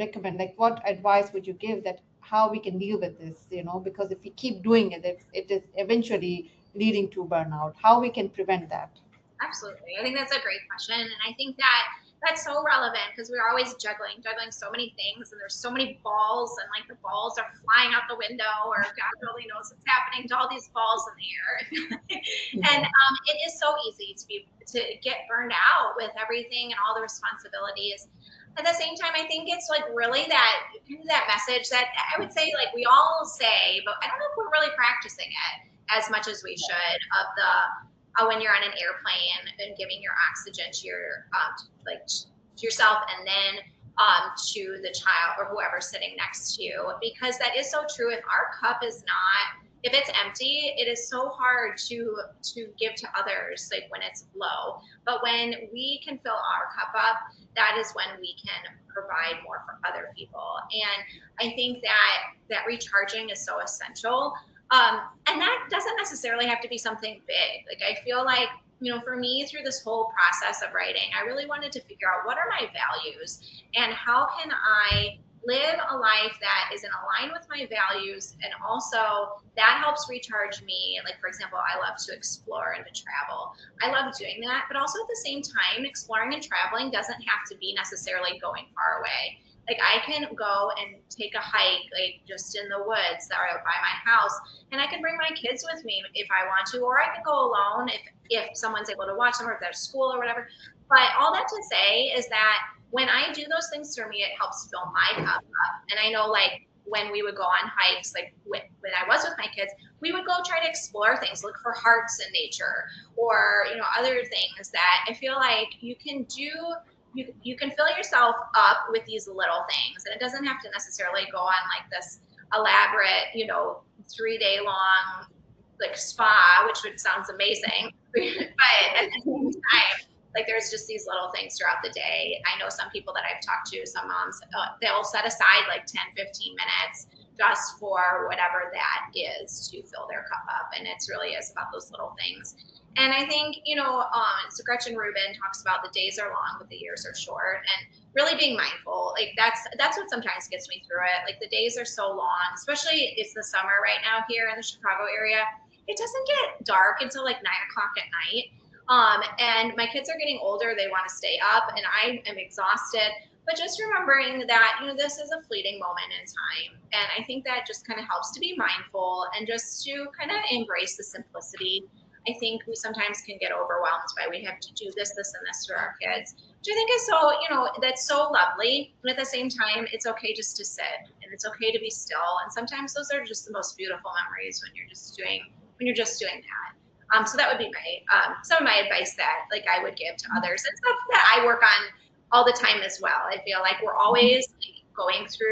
recommend? Like, what advice would you give that how we can deal with this? Because if we keep doing it, it is eventually leading to burnout. How we can prevent that? Absolutely. I think that's a great question. And I think that that's so relevant because we're always juggling so many things, and there's so many balls, and like the balls are flying out the window, or God really knows what's happening to all these balls in the air. And it is so easy to get burned out with everything and all the responsibilities. At the same time, I think it's like really that message that I would say like we all say, but I don't know if we're really practicing it as much as we should, of the when you're on an airplane and giving your oxygen to your to yourself, and then to the child or whoever's sitting next to you, because that is so true. If our cup is not, if it's empty, it is so hard to give to others, like when it's low. But when we can fill our cup up, that is when we can provide more for other people. And I think that recharging is so essential. And that doesn't necessarily have to be something big. Like I feel like, for me, through this whole process of writing, I really wanted to figure out what are my values and how can I live a life that is in line with my values, and also that helps recharge me. Like, for example, I love to explore and to travel. I love doing that, but also at the same time, exploring and traveling doesn't have to be necessarily going far away. Like I can go and take a hike, like just in the woods that are by my house, and I can bring my kids with me if I want to, or I can go alone if someone's able to watch them, or if they're at school or whatever. But all that to say is that when I do those things for me, it helps fill my cup up. And I know, like, when we would go on hikes, like when I was with my kids, we would go try to explore things, look for hearts in nature, or other things that I feel like you can do. You can fill yourself up with these little things, and it doesn't have to necessarily go on like this elaborate 3-day long like spa, which would sounds amazing. But at the same time, like there's just these little things throughout the day. I know some people that I've talked to, some moms, they'll set aside like 10-15 minutes just for whatever that is to fill their cup up. And it's really is about those little things. And I think, so Gretchen Rubin talks about the days are long, but the years are short, and really being mindful. Like that's what sometimes gets me through it. Like the days are so long, especially it's the summer right now here in the Chicago area. It doesn't get dark until like 9 o'clock at night. And my kids are getting older. They want to stay up, and I am exhausted. But just remembering that, this is a fleeting moment in time. And I think that just kind of helps to be mindful and just to kind of embrace the simplicity. I think we sometimes can get overwhelmed by we have to do this, and this for our kids, which I think is so, that's so lovely. But at the same time, it's okay just to sit, and it's okay to be still. And sometimes those are just the most beautiful memories when you're just doing that. So that would be my some of my advice that like I would give to others, and stuff that I work on all the time as well. I feel like we're always like, going through